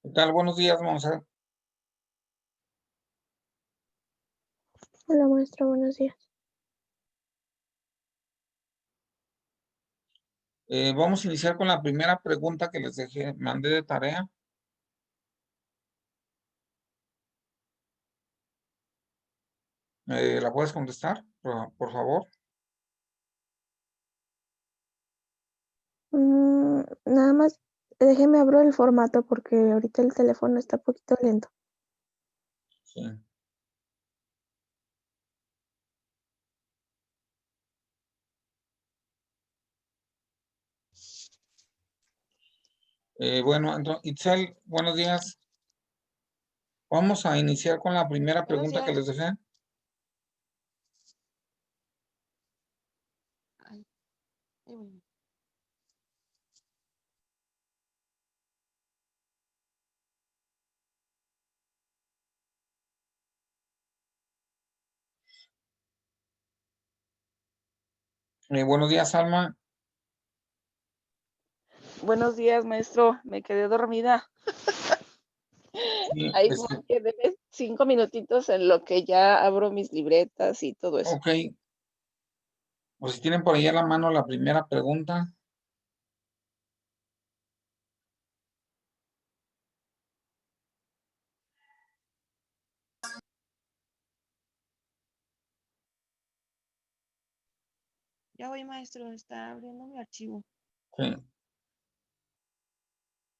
¿Qué tal? Buenos días, Monse. Hola maestro, buenos días. Vamos a iniciar con la primera pregunta que les mandé de tarea. ¿La puedes contestar, por favor? Nada más déjeme abro el formato porque ahorita el teléfono está un poquito lento. Sí. Bueno, entonces, Itzel, buenos días. Vamos a iniciar con la primera Buenos pregunta que les días. dejé. Ay, ahí voy. Buenos días, Alma. Buenos días, maestro. Me quedé dormida. Sí, Ahí quedé 5 minutitos en lo que ya abro mis libretas y todo eso. ok. Pues si tienen por ahí a la mano la primera pregunta. Ya voy, maestro. Está abriendo mi archivo. Sí.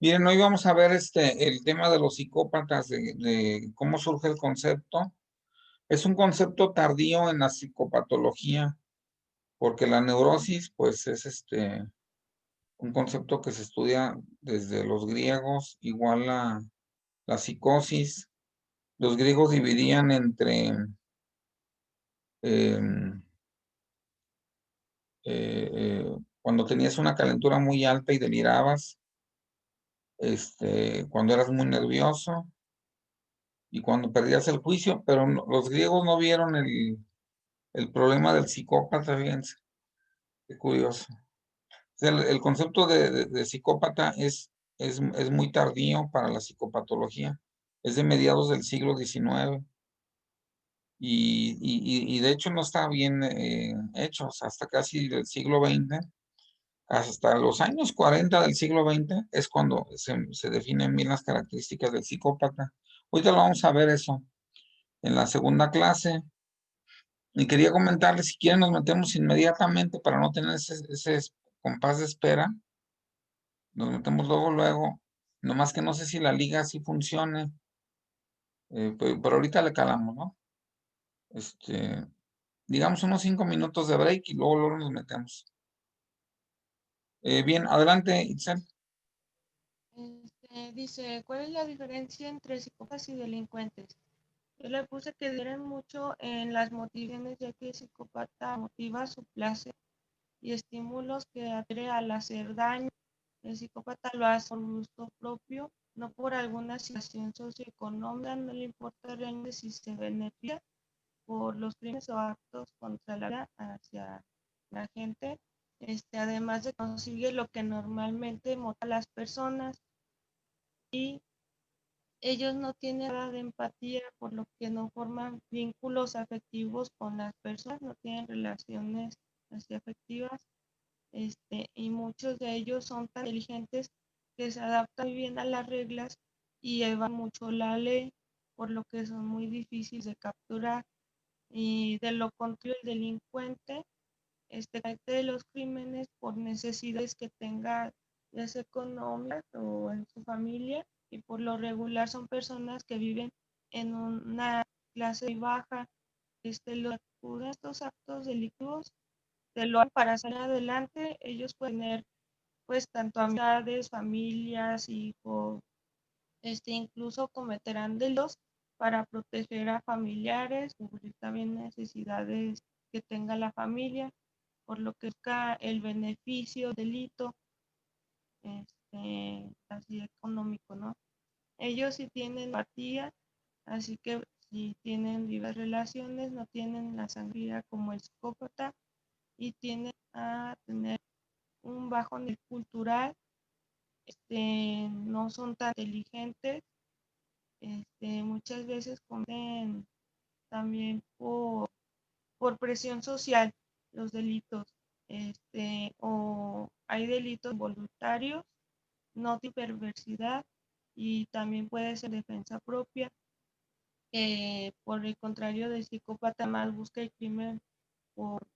Miren, hoy vamos a ver el tema de los psicópatas, de cómo surge el concepto. Es un concepto tardío en la psicopatología, porque la neurosis, pues, es un concepto que se estudia desde los griegos, igual la psicosis. Los griegos dividían entre em, cuando tenías una calentura muy alta y delirabas, cuando eras muy nervioso y cuando perdías el juicio, pero los griegos no vieron el problema del psicópata, fíjense, qué curioso. El concepto de psicópata es muy tardío para la psicopatología. Es de mediados del siglo XIX y de hecho no está bien hecho. O sea, hasta casi del siglo XX, hasta los años 40 del siglo XX es cuando se definen bien las características del psicópata. Ahorita lo vamos a ver eso en la segunda clase. Y quería comentarles, si quieren nos metemos inmediatamente para no tener ese compás de espera. Nos metemos luego, nomás que no sé si la liga sí funcione, pero ahorita le calamos, ¿no? Digamos unos 5 minutos de break y luego nos metemos. Bien, adelante, Itzel. Dice, ¿cuál es la diferencia entre psicópatas y delincuentes? Yo le puse que difieren mucho en las motivaciones, ya que el psicópata motiva su placer y estímulos que atrae al hacer daño. El psicópata lo hace por gusto propio, no por alguna situación socioeconómica, no le importa realmente si se beneficia por los crímenes o actos contra la vida hacia la gente. Además de consigue lo que normalmente motiva a las personas y ellos no tienen nada de empatía, por lo que no forman vínculos afectivos con las personas, no tienen relaciones así afectivas, y muchos de ellos son tan inteligentes que se adaptan bien a las reglas y llevan mucho la ley, por lo que son muy difíciles de capturar. Y de lo contrario, el delincuente comete los crímenes por necesidades que tenga, ya sea económicas o en su familia, y por lo regular son personas que viven en una clase muy baja. Los acuden a estos actos delictivos, de lo para salir adelante, ellos pueden tener pues tanto amistades, familias, hijos, incluso cometerán delitos para proteger a familiares, cubrir también necesidades que tenga la familia, por lo que busca el beneficio, delito, así económico, ¿no? Ellos sí tienen empatía, así que si tienen diversas relaciones, no tienen la sangría como el psicópata y tienden a tener un bajo nivel cultural, no son tan inteligentes, muchas veces cometen también por presión social los delitos, o hay delitos voluntarios, no de perversidad, y también puede ser defensa propia. Por el contrario, del psicópata más busca el crimen por,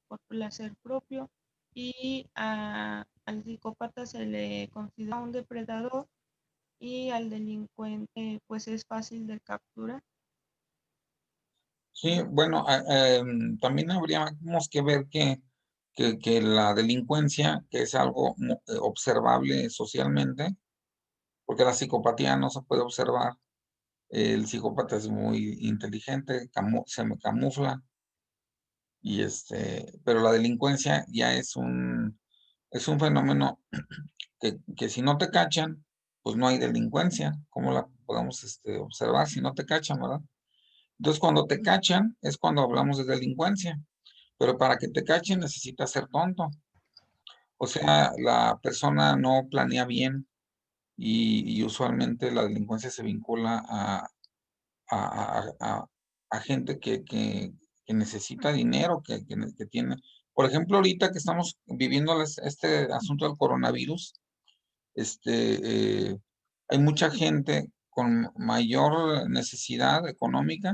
por placer propio, y al psicópata se le considera un depredador, y al delincuente pues es fácil de capturar. Sí, bueno, también habríamos que ver que la delincuencia, que es algo observable socialmente, porque la psicopatía no se puede observar. El psicópata es muy inteligente, se me camufla, pero la delincuencia ya es un fenómeno que si no te cachan, pues no hay delincuencia. ¿Cómo la podemos observar si no te cachan, verdad? Entonces, cuando te cachan es cuando hablamos de delincuencia, pero para que te cachen necesitas ser tonto. O sea, la persona no planea bien y usualmente la delincuencia se vincula a gente que necesita dinero, que tiene. Por ejemplo, ahorita que estamos viviendo este asunto del coronavirus, hay mucha gente con mayor necesidad económica,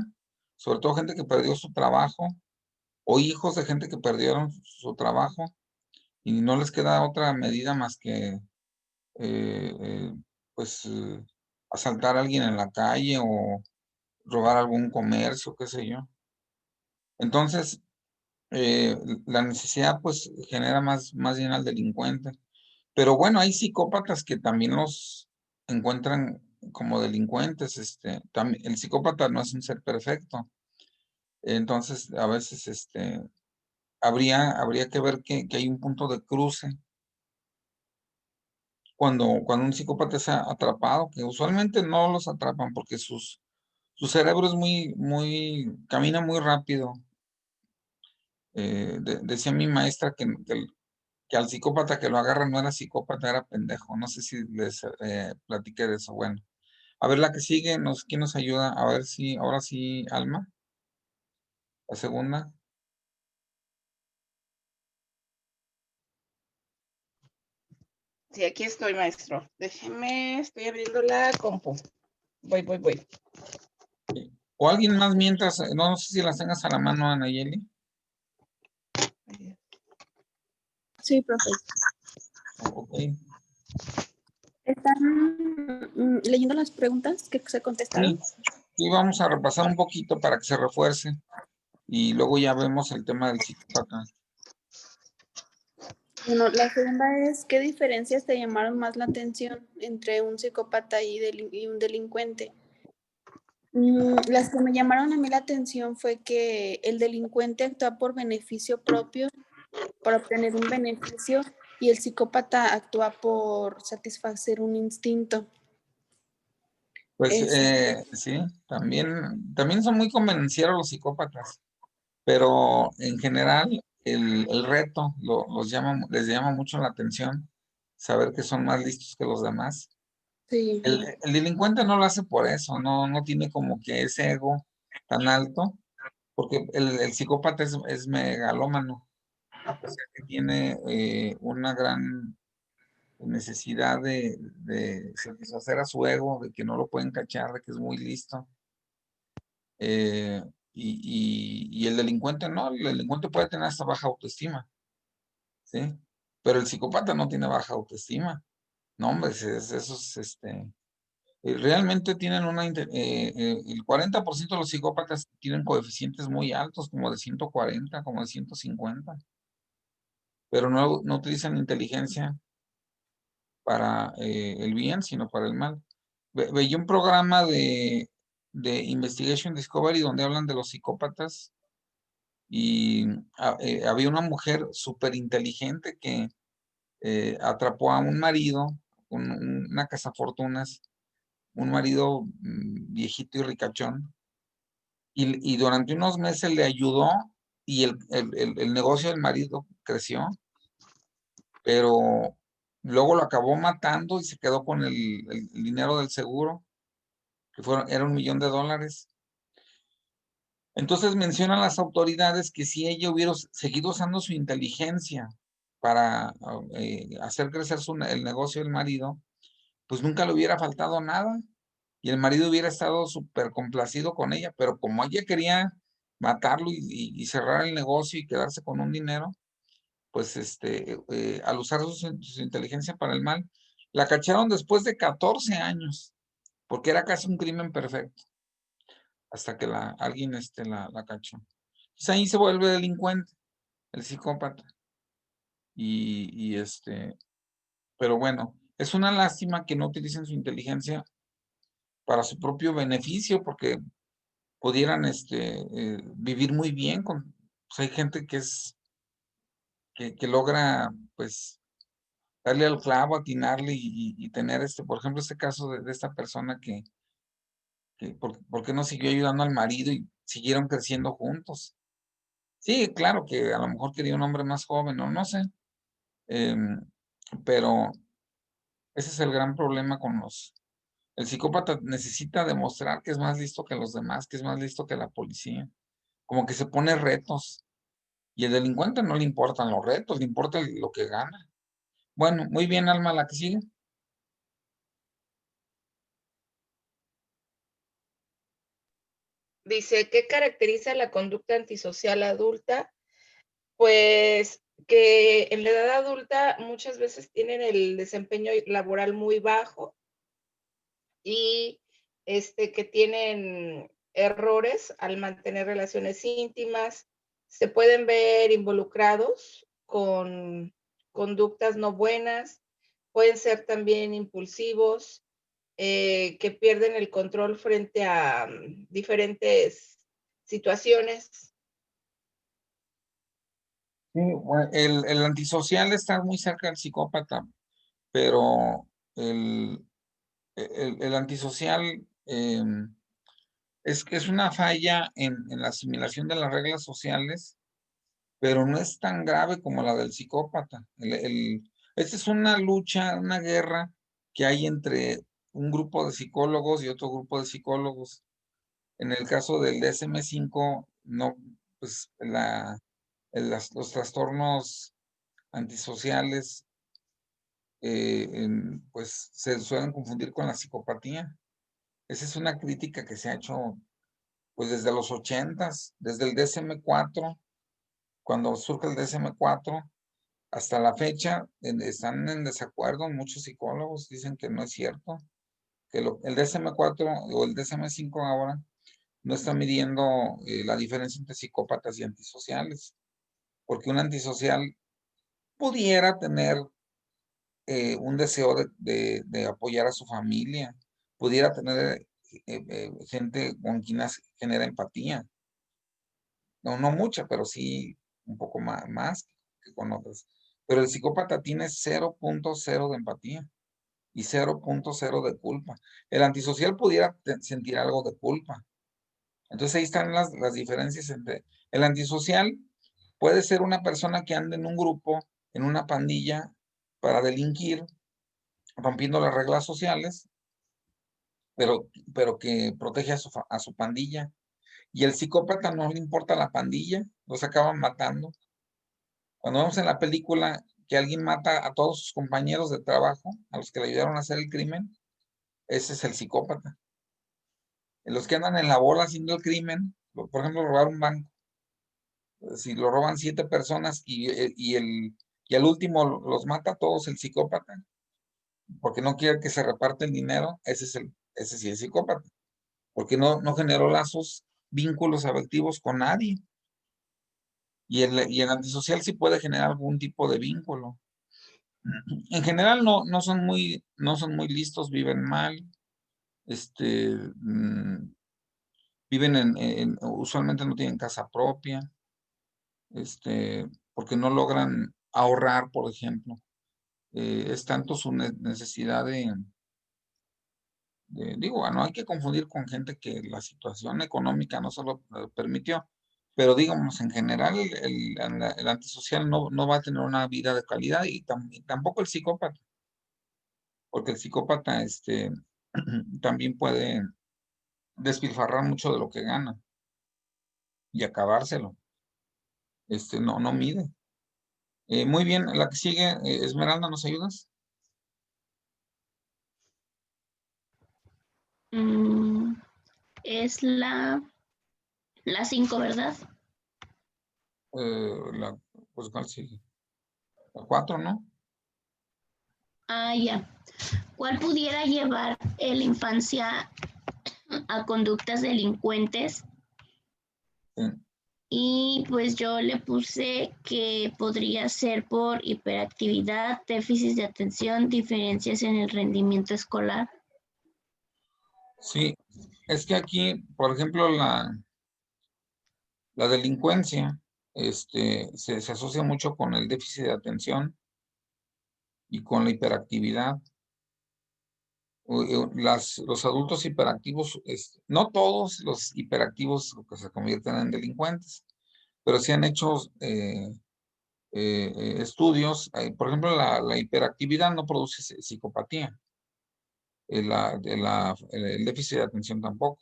sobre todo gente que perdió su trabajo o hijos de gente que perdieron su trabajo y no les queda otra medida más que eh, eh, pues asaltar a alguien en la calle o robar algún comercio, qué sé yo. Entonces, eh, la necesidad pues genera más bien al delincuente. Pero bueno, hay psicópatas que también los encuentran como delincuentes. También, el psicópata no es un ser perfecto. Entonces, a veces habría que ver que hay un punto de cruce cuando un psicópata es atrapado, que usualmente no los atrapan porque su cerebro es camina muy rápido. Decía mi maestra que al psicópata que lo agarra no era psicópata, era pendejo. No sé si les platiqué de eso. Bueno, a ver la que sigue, ¿quién nos ayuda? A ver si, ahora sí, Alma, la segunda. Sí, aquí estoy, maestro. Déjeme, estoy abriendo la compu. Voy. O alguien más mientras, no sé si las tengas a la mano, Anayeli. Sí, profe. Ok. ¿Están leyendo las preguntas que se contestaron? Sí, vamos a repasar un poquito para que se refuerce y luego ya vemos el tema del psicópata. Bueno, la segunda es, ¿qué diferencias te llamaron más la atención entre un psicópata y un delincuente? Las que me llamaron a mí la atención fue que el delincuente actúa por beneficio propio, para obtener un beneficio, y el psicópata actúa por satisfacer un instinto. Pues sí, también son muy convenencieros los psicópatas, pero en general el reto les llama mucho la atención saber que son más listos que los demás. Sí. El delincuente no lo hace por eso, no tiene como que ese ego tan alto, porque el psicópata es megalómano, o sea que tiene una gran necesidad de satisfacer a su ego, de que no lo pueden cachar, de que es muy listo. Y el delincuente no, el delincuente puede tener hasta baja autoestima, ¿sí? Pero el psicópata no tiene baja autoestima. No, hombre, esos, realmente tienen el 40% de los psicópatas tienen coeficientes muy altos, como de 140, como de 150, pero no utilizan inteligencia para el bien, sino para el mal. Veía un programa de Investigation Discovery donde hablan de los psicópatas y había una mujer súper inteligente que atrapó a un marido con una cazafortunas, un marido viejito y ricachón, y durante unos meses le ayudó y el negocio del marido creció, pero Luego lo acabó matando y se quedó con el dinero del seguro, que era $1,000,000. Entonces mencionan las autoridades que si ella hubiera seguido usando su inteligencia para hacer crecer el negocio del marido, pues nunca le hubiera faltado nada y el marido hubiera estado súper complacido con ella, pero como ella quería matarlo y cerrar el negocio y quedarse con un dinero, pues al usar su inteligencia para el mal, la cacharon después de 14 años, porque era casi un crimen perfecto, hasta que alguien la cachó. Entonces ahí se vuelve delincuente, el psicópata. Pero bueno, es una lástima que no utilicen su inteligencia para su propio beneficio, porque pudieran vivir muy bien con, pues hay gente que logra, pues, darle al clavo, atinarle y tener por ejemplo, este caso de esta persona ¿por qué no siguió ayudando al marido y siguieron creciendo juntos? Sí, claro que a lo mejor quería un hombre más joven, no sé, em, pero ese es el gran problema el psicópata necesita demostrar que es más listo que los demás, que es más listo que la policía, como que se pone retos, y el delincuente no le importan los retos, le importa lo que gana. Bueno, muy bien, Alma, la que sigue. Dice, ¿qué caracteriza la conducta antisocial adulta? Pues que en la edad adulta muchas veces tienen el desempeño laboral muy bajo y que tienen errores al mantener relaciones íntimas, se pueden ver involucrados con conductas no buenas, pueden ser también impulsivos, que pierden el control frente a diferentes situaciones. Sí, bueno, el antisocial está muy cerca del psicópata, pero el antisocial es una falla en la asimilación de las reglas sociales, pero no es tan grave como la del psicópata. Esta es una lucha, una guerra que hay entre un grupo de psicólogos y otro grupo de psicólogos. En el caso del DSM-5, no, pues los trastornos antisociales pues se suelen confundir con la psicopatía. Esa es una crítica que se ha hecho pues desde los 80s, desde el DSM-4, cuando surge el DSM-4, hasta la fecha están en desacuerdo. Muchos psicólogos dicen que no es cierto, que el DSM-4 o el DSM-5 ahora no está midiendo la diferencia entre psicópatas y antisociales, porque un antisocial pudiera tener un deseo de apoyar a su familia, pudiera tener gente con quien genera empatía. No mucha, pero sí un poco más que con otras. Pero el psicópata tiene 0.0 de empatía y 0.0 de culpa. El antisocial pudiera sentir algo de culpa. Entonces ahí están las diferencias entre el antisocial. Puede ser una persona que anda en un grupo, en una pandilla, para delinquir, rompiendo las reglas sociales, pero que protege a su pandilla. Y el psicópata no le importa la pandilla, los acaban matando. Cuando vemos en la película que alguien mata a todos sus compañeros de trabajo, a los que le ayudaron a hacer el crimen, ese es el psicópata. Los que andan en la bola haciendo el crimen, por ejemplo, robar un banco, si lo roban 7 personas y al último los mata a todos el psicópata, porque no quiere que se reparte el dinero, ese sí es psicópata, porque no generó lazos, vínculos afectivos con nadie. Y el antisocial sí puede generar algún tipo de vínculo. En general no son muy listos, viven mal, viven usualmente no tienen casa propia, porque no logran ahorrar, por ejemplo. Es tanto su necesidad digo, no hay que confundir con gente que la situación económica no se lo permitió, pero digamos, en general el antisocial no va a tener una vida de calidad y tampoco el psicópata. porque el psicópata también puede despilfarrar mucho de lo que gana y acabárselo. No mide. Muy bien, la que sigue, Esmeralda, ¿nos ayudas? Es la 5, ¿verdad? Pues, ¿cuál sigue? La 4, ¿no? Ah, ya. ¿Cuál pudiera llevar en la infancia a conductas delincuentes? Sí. Y pues yo le puse que podría ser por hiperactividad, déficit de atención, diferencias en el rendimiento escolar. Sí, es que aquí, por ejemplo, la delincuencia se asocia mucho con el déficit de atención y con la hiperactividad. Los adultos hiperactivos, no todos los hiperactivos que se convierten en delincuentes, pero se han hecho estudios. Por ejemplo, la hiperactividad no produce psicopatía, el déficit de atención tampoco,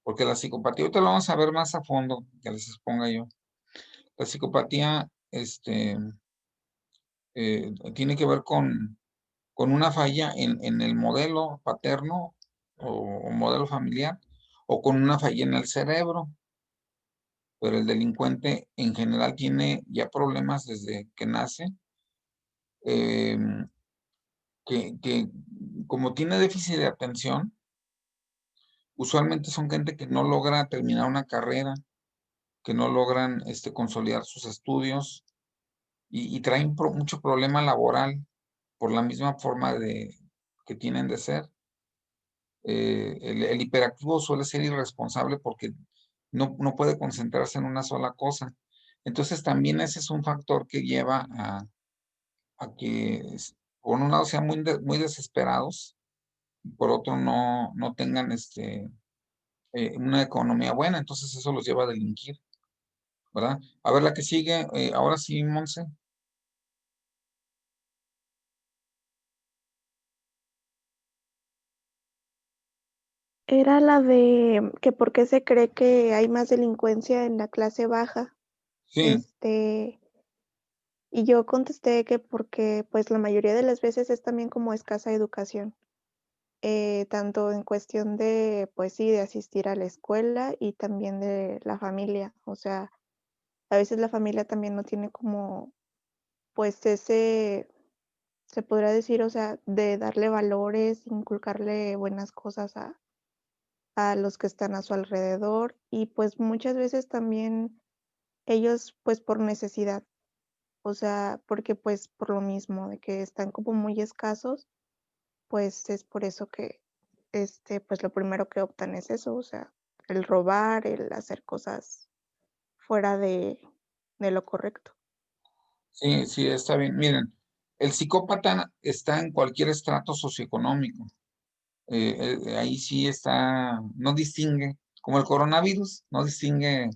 porque la psicopatía, ahorita lo vamos a ver más a fondo, que les exponga yo. La psicopatía tiene que ver con una falla en el modelo paterno o modelo familiar, o con una falla en el cerebro. Pero el delincuente en general tiene ya problemas desde que nace, que como tiene déficit de atención, usualmente son gente que no logra terminar una carrera, que no logran consolidar sus estudios y traen mucho problema laboral por la misma forma que tienen de ser. El hiperactivo suele ser irresponsable porque no puede concentrarse en una sola cosa. Entonces también ese es un factor que lleva a que por un lado sean muy desesperados, y por otro no tengan una economía buena. Entonces eso los lleva a delinquir, ¿verdad? A ver la que sigue, ahora sí, Monse. Era la de que por qué se cree que hay más delincuencia en la clase baja. Sí, Y yo contesté que porque pues la mayoría de las veces es también como escasa educación, tanto en cuestión de, pues sí, de asistir a la escuela y también de la familia. O sea, a veces la familia también no tiene como, pues ese, se podrá decir, o sea, de darle valores, inculcarle buenas cosas a los que están a su alrededor y pues muchas veces también ellos pues por necesidad, o sea, porque pues por lo mismo de que están como muy escasos, pues es por eso que pues lo primero que optan es eso, o sea, el robar, el hacer cosas fuera de lo correcto. sí, sí, está bien. Miren, el psicópata está en cualquier estrato socioeconómico. Ahí sí está, no distingue, como el coronavirus, no distingue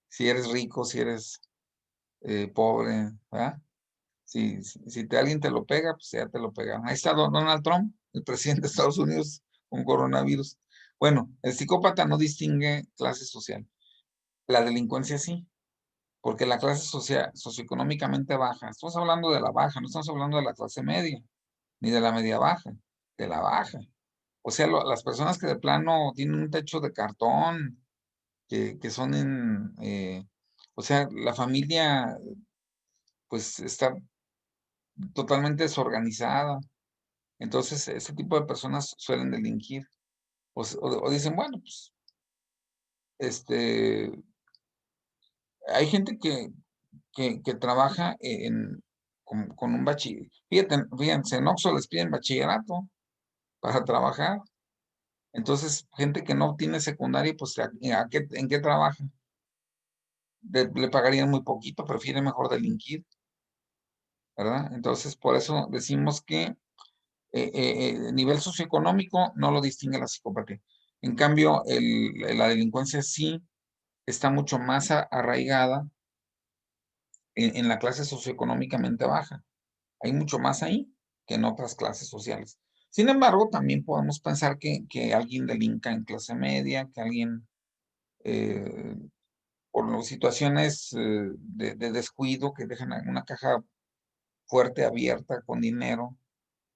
si eres rico, si eres pobre, ¿verdad? Si alguien te lo pega, pues ya te lo pegaron. Ahí está Donald Trump, el presidente de Estados Unidos, con coronavirus. Bueno, el psicópata no distingue clase social. La delincuencia sí, porque la clase social, socioeconómicamente baja, estamos hablando de la baja, no estamos hablando de la clase media, ni de la media baja, de la baja. O sea, las personas que de plano tienen un techo de cartón, que son o sea, la familia pues está totalmente desorganizada. Entonces, ese tipo de personas suelen delinquir. O dicen, bueno, pues, hay gente que trabaja con un bachiller. Fíjense, en Oxxo les piden bachillerato para trabajar. Entonces, gente que no tiene secundaria, pues, ¿en qué trabaja? Le pagarían muy poquito, prefiere mejor delinquir, ¿verdad? Entonces, por eso decimos que nivel socioeconómico no lo distingue la psicopatía. En cambio, la delincuencia sí está mucho más arraigada en la clase socioeconómicamente baja. Hay mucho más ahí. que en otras clases sociales. Sin embargo, también podemos pensar que alguien delinca en clase media, que alguien por situaciones de descuido que dejan una caja fuerte abierta con dinero,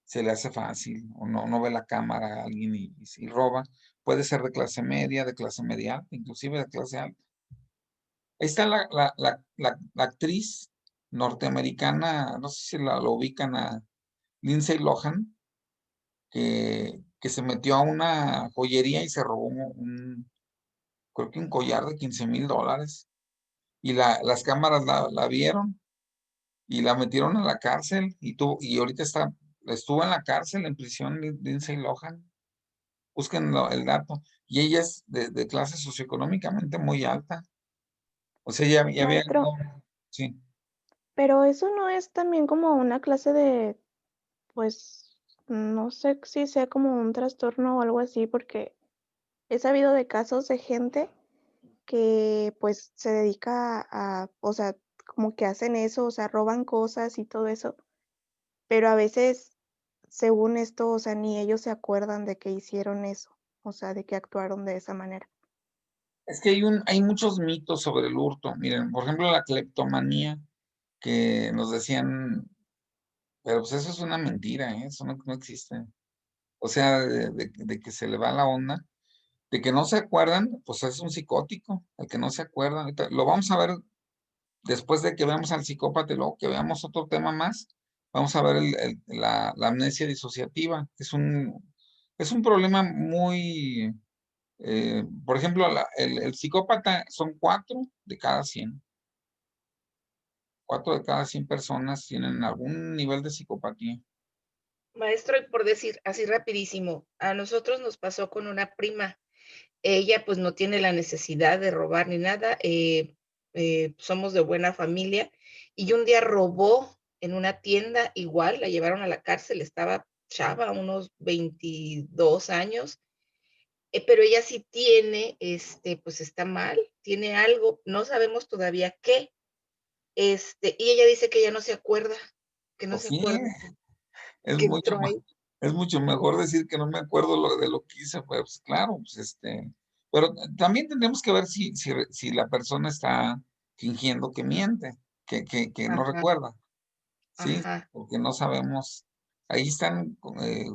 se le hace fácil, o no ve la cámara a alguien y roba. Puede ser de clase media alta, inclusive de clase alta. Ahí está la actriz norteamericana, no sé si lo ubican, a Lindsay Lohan, que se metió a una joyería y se robó creo que un collar de $15,000. Y las cámaras la vieron y la metieron a la cárcel y ahorita estuvo en la cárcel, en prisión, Lindsay Lohan. Busquen el dato. Y ella es de clase socioeconómicamente muy alta. O sea, ya había... Maestro, Sí. pero eso no es también como una clase de, pues, no sé si sea como un trastorno o algo así, porque he sabido de casos de gente que pues se dedica o sea, como que hacen eso, o sea, roban cosas y todo eso, pero a veces, según esto, o sea, ni ellos se acuerdan de que hicieron eso, o sea, de que actuaron de esa manera. Es que hay muchos mitos sobre el hurto. Miren, por ejemplo, la cleptomanía, que nos decían, pero pues eso es una mentira, ¿eh? Eso no existe. O sea, de que se le va la onda, de que no se acuerdan, pues es un psicótico, el que no se acuerda. Ahorita lo vamos a ver después de que veamos al psicópata y luego que veamos otro tema más. Vamos a ver la amnesia disociativa. Es un problema muy... por ejemplo, el psicópata son 4 de cada 100. 4 de cada 100 personas tienen algún nivel de psicopatía. Maestro, y por decir así rapidísimo, a nosotros nos pasó con una prima. Ella pues no tiene la necesidad de robar ni nada, somos de buena familia, y un día robó en una tienda, igual la llevaron a la cárcel, estaba chava, unos 22 años, pero ella sí tiene, pues está mal, tiene algo, no sabemos todavía qué, y ella dice que ya no se acuerda, que no Pues se sí, acuerda es que mucho, entró ahí. es mucho mejor decir que no me acuerdo de lo que hice, pues claro, pues pero también tendremos que ver si la persona está fingiendo que miente, que no Ajá, recuerda, ¿sí? ajá. Porque no sabemos, ahí están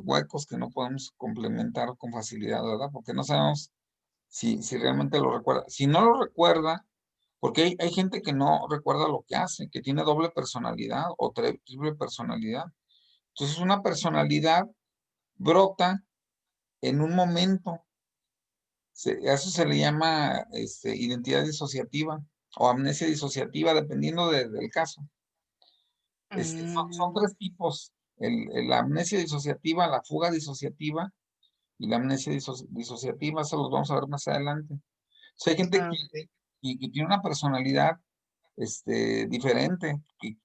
huecos que no podemos complementar con facilidad, ¿verdad? Porque no sabemos si realmente lo recuerda. Si no lo recuerda, porque hay gente que no recuerda lo que hace, que tiene doble personalidad o triple personalidad. Entonces, una personalidad brota en un momento. A eso se le llama identidad disociativa o amnesia disociativa, dependiendo del caso. Son 3 tipos: la amnesia disociativa, la fuga disociativa y la amnesia disociativa. Eso los vamos a ver más adelante. O sea, hay gente Ok. que tiene una personalidad diferente,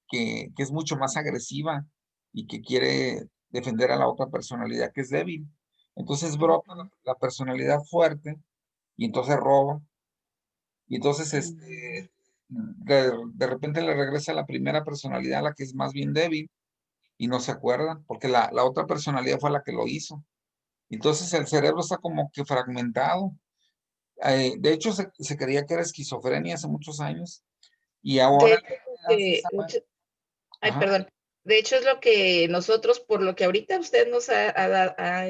que es mucho más agresiva y que quiere defender a la otra personalidad que es débil. Entonces brota la personalidad fuerte y entonces roba. Y entonces de repente le regresa la primera personalidad, la que es más bien débil, y no se acuerda, porque la otra personalidad fue la que lo hizo. Entonces el cerebro está como que fragmentado. De hecho, se creía que era esquizofrenia hace muchos años. Y De ahora hecho, ya se sabe. ay, Ajá. perdón. De hecho, es lo que nosotros, por lo que ahorita usted nos ha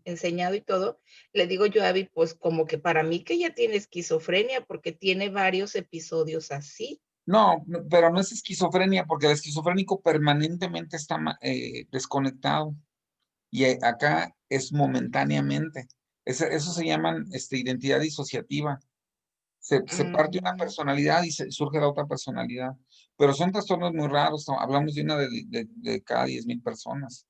enseñado y todo, le digo yo a Abby, pues como que para mí que ella tiene esquizofrenia porque tiene varios episodios así. No, pero no es esquizofrenia, porque el esquizofrénico permanentemente está desconectado. Y acá es momentáneamente. Eso se llaman identidad disociativa. Se parte una Mm, personalidad y surge la otra personalidad. Pero son trastornos muy raros. Hablamos de una de cada 10,000 personas.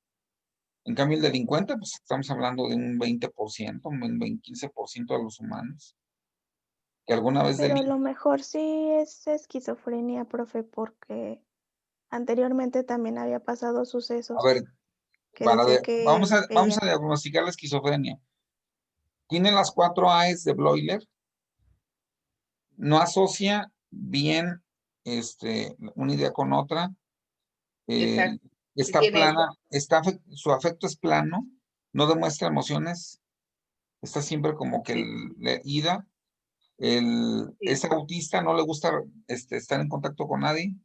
En cambio, el delincuente, pues estamos hablando de un 20%, un 15% de los humanos, que alguna vez Pero a delinquen. lo mejor sí es esquizofrenia, profe, porque anteriormente también había pasado A sucesos ver, que decía que vamos ella, a diagnosticar la esquizofrenia. Tiene las 4 A's de Bloiler, no asocia bien una idea con otra, eh, exacto. está tiene plana, su afecto es plano, no demuestra emociones, está siempre como que ida. Es autista, no le gusta estar en contacto con nadie.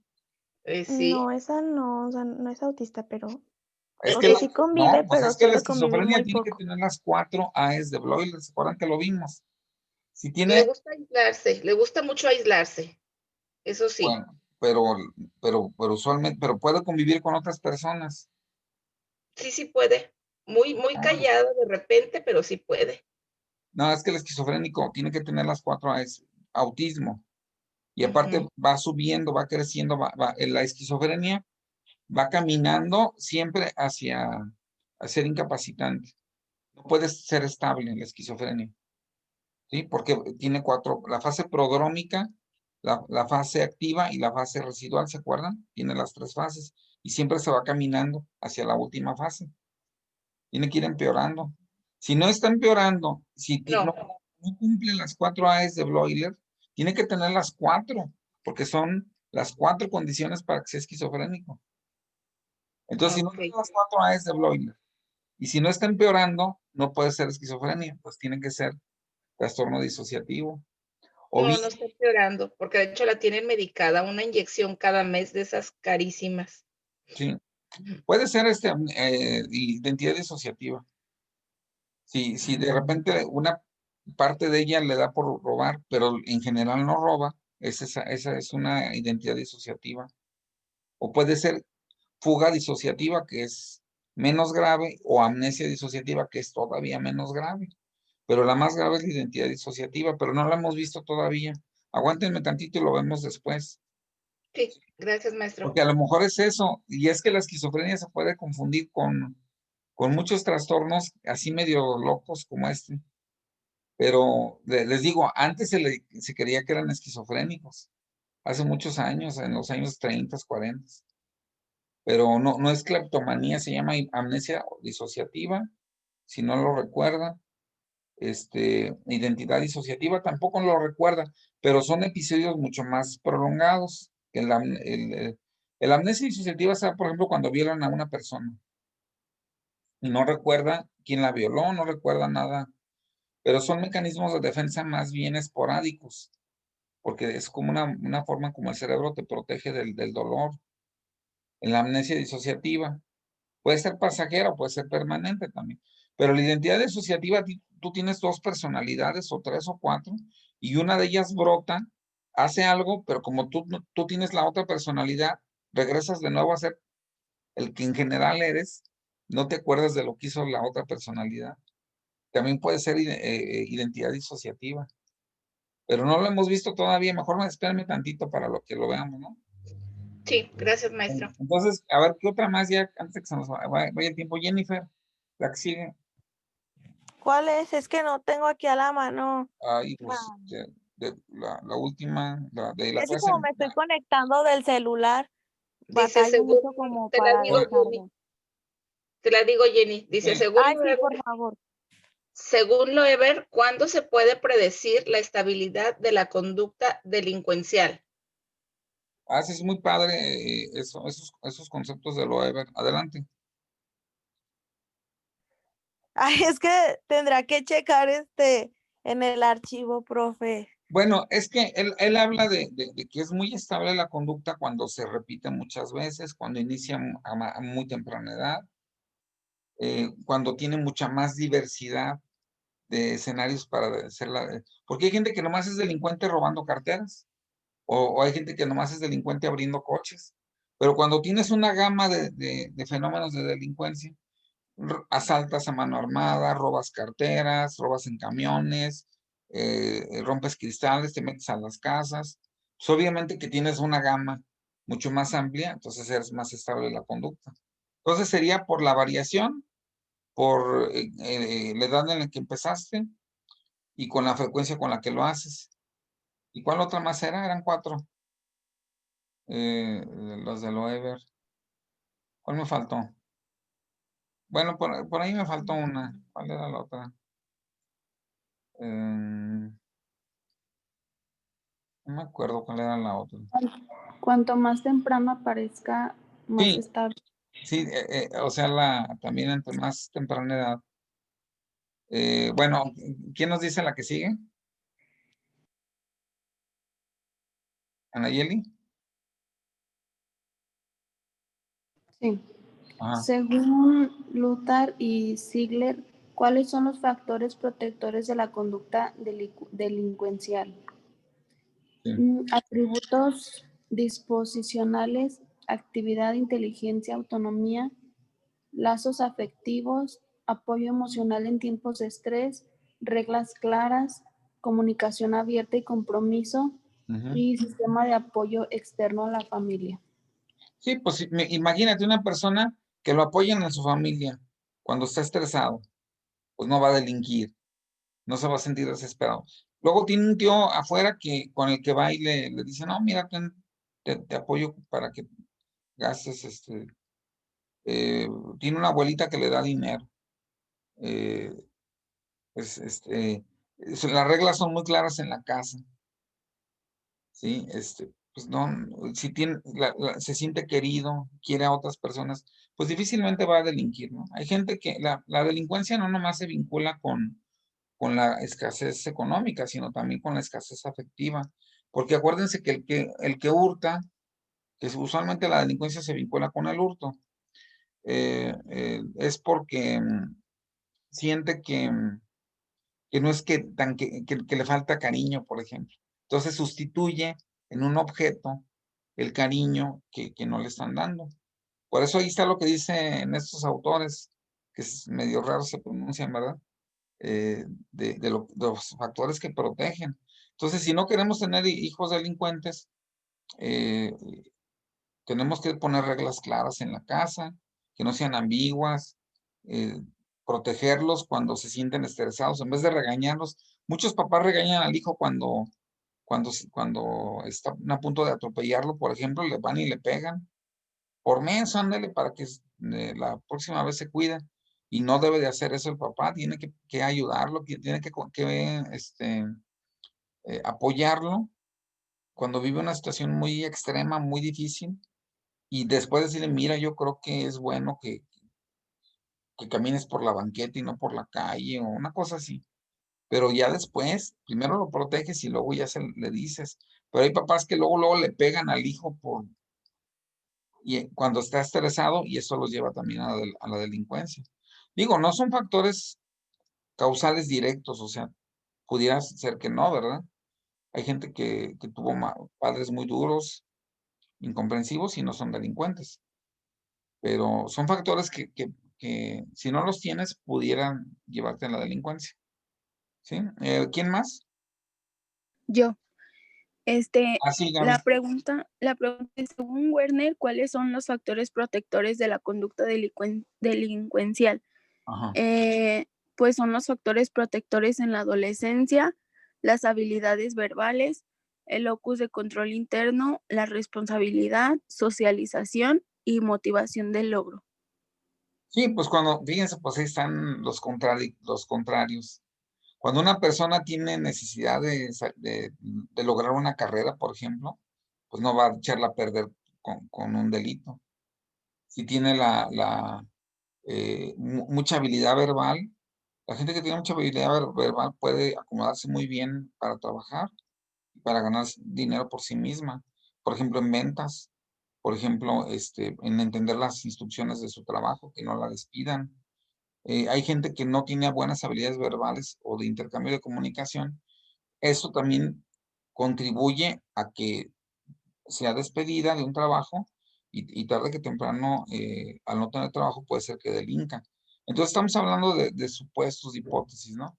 Sí. No, esa no, o sea, no es autista, pero, Es o que sea, sí convive, no, pues pero es que la suele convivir esquizofrenia muy tiene que poco. tener las 4 A's de Bloiler, ¿se acuerdan que lo vimos? Si Le tiene, gusta aislarse, le gusta mucho aislarse, eso sí. bueno, pero usualmente, pero puede convivir con otras personas. Sí puede. Muy callado de repente, pero sí puede. No, es que el esquizofrénico tiene que tener las 4 A's, autismo. Y aparte va subiendo, va creciendo, la esquizofrenia va caminando siempre hacia ser incapacitante. No puede ser estable en la esquizofrenia, ¿sí? Porque tiene 4, la fase prodrómica, la fase activa y la fase residual, ¿se acuerdan? Tiene las 3 fases y siempre se va caminando hacia la última fase. Tiene que ir empeorando. Si no está empeorando, si no cumple las 4 A's de Bloiler, tiene que tener las 4, porque son las 4 condiciones para que sea esquizofrénico. Entonces, si no tiene las 4 A's de Bloiler, y si no está empeorando, no puede ser esquizofrenia, pues tiene que ser trastorno disociativo. O no está empeorando, porque de hecho la tienen medicada, una inyección cada mes de esas carísimas. Sí. Puede ser identidad disociativa. Si de repente una parte de ella le da por robar, pero en general no roba, esa es una identidad disociativa. O puede ser fuga disociativa, que es menos grave, o amnesia disociativa, que es todavía menos grave. Pero la más grave es la identidad disociativa, pero no la hemos visto todavía. Aguántenme tantito y lo vemos después. Sí, gracias, maestro. Porque a lo mejor es eso, y es que la esquizofrenia se puede confundir con muchos trastornos así medio locos como este. Pero les digo, antes se creía que eran esquizofrénicos, hace muchos años, en los años 30, 40. Pero no es cleptomanía, se llama amnesia disociativa, si no lo recuerda. Identidad disociativa tampoco lo recuerda, pero son episodios mucho más prolongados. El amnesia disociativa se da, por ejemplo, cuando violan a una persona y no recuerda quién la violó, no recuerda nada, pero son mecanismos de defensa más bien esporádicos, porque es como una forma como el cerebro te protege del dolor. En la amnesia disociativa puede ser pasajera, puede ser permanente también. Pero la identidad disociativa, tú tienes 2 personalidades o 3 o 4, y una de ellas brota, hace algo, pero como tú tienes la otra personalidad, regresas de nuevo a ser el que en general eres, no te acuerdas de lo que hizo la otra personalidad. También puede ser identidad disociativa. Pero no lo hemos visto todavía, mejor espérame tantito para lo que lo veamos, ¿no? Sí, gracias, maestro. Entonces, a ver, ¿qué otra más ya antes de que se nos vaya el tiempo? Jennifer, la que sigue. ¿Cuál es? Es que no tengo aquí a la mano. Ahí, pues, la última, de la Es que clase. como me estoy conectando del celular, Dice, batallo según, mucho como te la para digo, descargar. Jenny. Te la digo, Jenny. Dice, Sí. Ay, sí, por favor. según Loeber, ¿cuándo se puede predecir la estabilidad de la conducta delincuencial? Sí, es muy padre esos conceptos de Loeber. Adelante. Ay, es que tendrá que checar en el archivo, profe. Bueno, es que él habla de que es muy estable la conducta cuando se repite muchas veces, cuando inicia a muy temprana edad, cuando tiene mucha más diversidad de escenarios para hacerla. Porque hay gente que nomás es delincuente robando carteras, o hay gente que nomás es delincuente abriendo coches. Pero cuando tienes una gama de fenómenos de delincuencia, asaltas a mano armada, robas carteras, robas en camiones, rompes cristales, te metes a las casas, pues obviamente que tienes una gama mucho más amplia, entonces eres más estable la conducta. Entonces sería por la variación, por la edad en la que empezaste y con la frecuencia con la que lo haces. ¿Y cuál otra más era? Eran 4. Los de Loeber. ¿Cuál me faltó? Bueno, por ahí me faltó una. ¿Cuál era la otra? No me acuerdo cuál era la otra. Cuanto más temprano aparezca, más Sí, estable. Sí, o sea, también entre más temprana edad. Bueno, ¿quién nos dice la que sigue? ¿Anayeli? Sí. Ajá. Según Luthar y Ziegler, ¿cuáles son los factores protectores de la conducta delincuencial? Sí. Atributos disposicionales, actividad, inteligencia, autonomía, lazos afectivos, apoyo emocional en tiempos de estrés, reglas claras, comunicación abierta y compromiso, Ujú. y sistema de apoyo externo a la familia. Sí, pues imagínate una persona que lo apoyan en su familia cuando está estresado, pues no va a delinquir, no se va a sentir desesperado. Luego tiene un tío afuera con el que va y le dice, no, mira, te apoyo para que gastes, tiene una abuelita que le da dinero. eh, pues, las reglas son muy claras en la casa, ¿sí? Pues no, si se siente querido, quiere a otras personas, pues difícilmente va a delinquir, ¿no? Hay gente que la delincuencia no nomás se vincula con la escasez económica, sino también con la escasez afectiva, porque acuérdense que el que hurta, que usualmente la delincuencia se vincula con el hurto, es porque siente que no es que le falta cariño, por ejemplo. Entonces sustituye en un objeto el cariño que no le están dando. Por eso ahí está lo que dicen estos autores, que es medio raro se pronuncian, ¿verdad? De los factores que protegen. Entonces, si no queremos tener hijos delincuentes, eh, tenemos que poner reglas claras en la casa, que no sean ambiguas, eh, protegerlos cuando se sienten estresados, en vez de regañarlos. Muchos papás regañan al hijo cuando está a punto de atropellarlo, por ejemplo, le van y le pegan. Por menso, ándale, para que la próxima vez se cuide. Y no debe de hacer eso el papá, tiene que ayudarlo, tiene que apoyarlo cuando vive una situación muy extrema, muy difícil, y después decirle, mira, yo creo que es bueno que camines por la banqueta y no por la calle, o una cosa así. Pero ya después, primero lo proteges y luego ya le dices. Pero hay papás que luego le pegan al hijo cuando está estresado, y eso los lleva también a la delincuencia. Digo, no son factores causales directos, o sea, pudiera ser que no, ¿verdad? Hay gente que tuvo padres muy duros, incomprensivos y no son delincuentes. Pero son factores que si no los tienes, pudieran llevarte a la delincuencia. ¿Sí? ¿Quién más? Yo, Sí, Gaby. la pregunta es, según Werner, ¿cuáles son los factores protectores de la conducta delincuencial? Ajá. Pues son los factores protectores en la adolescencia, las habilidades verbales, el locus de control interno, la responsabilidad, socialización y motivación del logro. Sí, pues fíjense, pues ahí están los contrarios. Cuando una persona tiene necesidad de lograr una carrera, por ejemplo, pues no va a echarla a perder con un delito. Si tiene mucha habilidad verbal, la gente que tiene mucha habilidad verbal puede acomodarse muy bien para trabajar, para ganar dinero por sí misma. Por ejemplo, en ventas, por ejemplo, en entender las instrucciones de su trabajo, que no la despidan. Hay gente que no tiene buenas habilidades verbales o de intercambio de comunicación. Eso también contribuye a que sea despedida de un trabajo y tarde que temprano, al no tener trabajo, puede ser que delinca. Entonces estamos hablando de supuestos, de hipótesis, ¿no?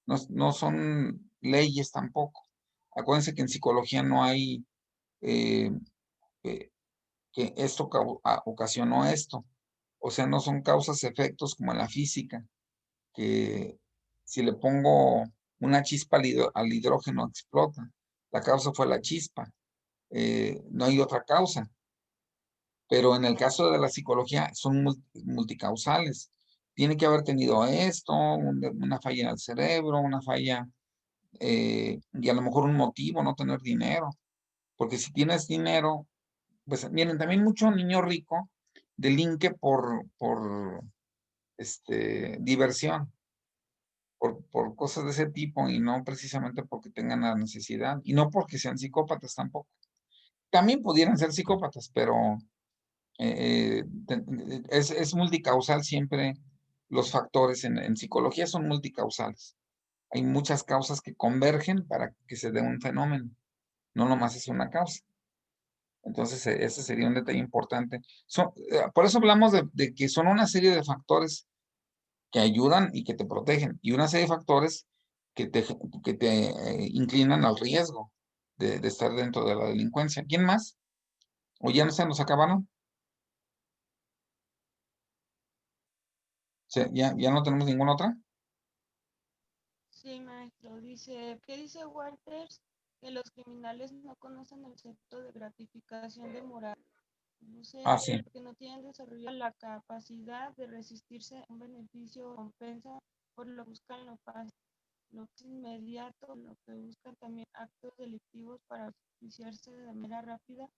No son leyes tampoco. Acuérdense que en psicología no hay eh, que esto ocasionó esto. O sea, no son causas-efectos como en la física, que si le pongo una chispa al hidrógeno explota. La causa fue la chispa. No hay otra causa. Pero en el caso de la psicología son multicausales. Tiene que haber tenido esto, una falla en el cerebro, una falla, y a lo mejor un motivo, no tener dinero. Porque si tienes dinero, pues miren, también mucho niño rico delinque por diversión, por cosas de ese tipo y no precisamente porque tengan la necesidad y no porque sean psicópatas tampoco. También pudieran ser psicópatas, pero es multicausal siempre. Los factores en psicología son multicausales. Hay muchas causas que convergen para que se dé un fenómeno. No nomás es una causa. Entonces, ese sería un detalle importante. Por eso hablamos de que son una serie de factores que ayudan y que te protegen, y una serie de factores que te inclinan al riesgo de estar dentro de la delincuencia. ¿Quién más? ¿O ya no se nos acabaron? ¿Ya no tenemos ninguna otra? Sí, maestro. ¿Qué dice Walters? Que los criminales no conocen el concepto de gratificación de moral. Sí. Que no tienen desarrollado la capacidad de resistirse a un beneficio o compensa, por lo que buscan lo fácil, lo que es inmediato, lo que buscan también actos delictivos para beneficiarse de manera rápida.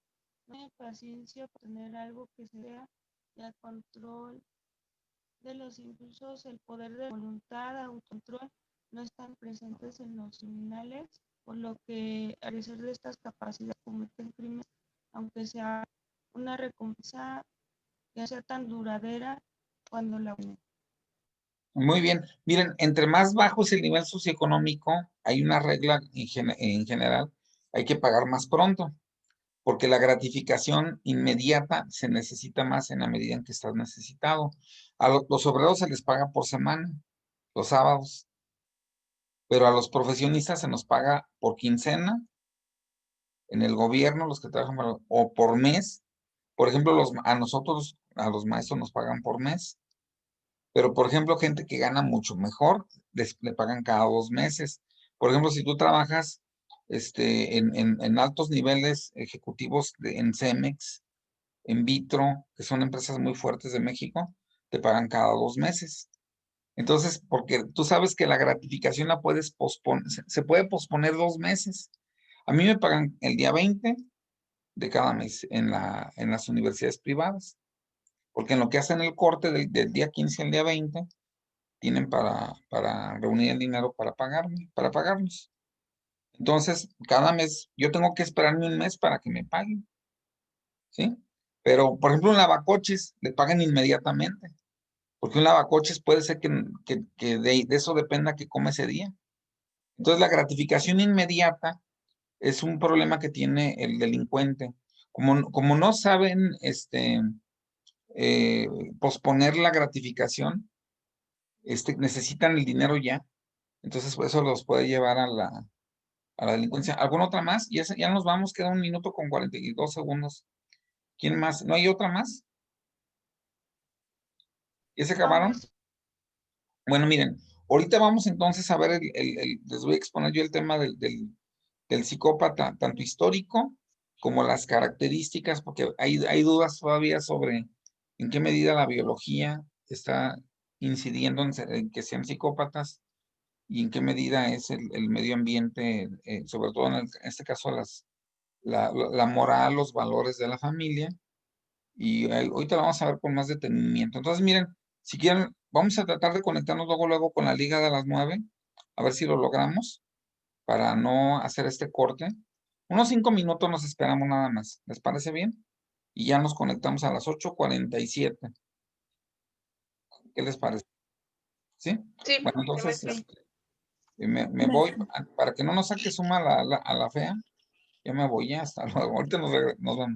No hay paciencia para tener algo que sea ya control de los impulsos, el poder de voluntad, autocontrol, no están presentes en los criminales, por lo que a pesar de estas capacidades cometen crímenes, aunque sea una recompensa que sea tan duradera cuando la unen. Muy bien. Miren, entre más bajo es el nivel socioeconómico, hay una regla en general, hay que pagar más pronto, porque la gratificación inmediata se necesita más en la medida en que estás necesitado. A los obreros se les paga por semana, los sábados, pero a los profesionistas se nos paga por quincena, en el gobierno, los que trabajan, o por mes. Por ejemplo, a nosotros, a los maestros nos pagan por mes. Pero, por ejemplo, gente que gana mucho mejor, le pagan cada 2 meses. Por ejemplo, si tú trabajas en altos niveles ejecutivos en Cemex, en Vitro, que son empresas muy fuertes de México, te pagan cada 2 meses. Entonces, porque tú sabes que la gratificación la puedes posponer, se puede posponer 2 meses. A mí me pagan el día 20 de cada mes en las universidades privadas, porque en lo que hacen el corte del día 15 al día 20, tienen para reunir el dinero para pagarnos. Entonces, cada mes, yo tengo que esperarme un mes para que me paguen, ¿sí? Pero, por ejemplo, un lavacoches le pagan inmediatamente, porque un lavacoches puede ser que de eso dependa que come ese día. Entonces, la gratificación inmediata es un problema que tiene el delincuente. Como no saben posponer la gratificación, necesitan el dinero ya. Entonces, pues, eso los puede llevar a la delincuencia. ¿Alguna otra más? Ya nos vamos, queda 1 minuto con 42 segundos. ¿Quién más? ¿No hay otra más? ¿Ya se acabaron? Bueno, miren, ahorita vamos entonces a ver, les voy a exponer yo el tema del psicópata, tanto histórico como las características, porque hay dudas todavía sobre en qué medida la biología está incidiendo en que sean psicópatas y en qué medida es el medio ambiente, sobre todo en este caso la moral, los valores de la familia, y ahorita lo vamos a ver con más detenimiento. Entonces, miren, si quieren, vamos a tratar de conectarnos luego con la liga de las 9, a ver si lo logramos, para no hacer este corte. Unos 5 minutos nos esperamos nada más, ¿les parece bien? Y ya nos conectamos a las 8:47. ¿Qué les parece? ¿Sí? Sí, Bueno, entonces sí. me voy, para que no nos saque suma a la fea. Ya me voy, ya hasta luego. Ahorita nos vemos.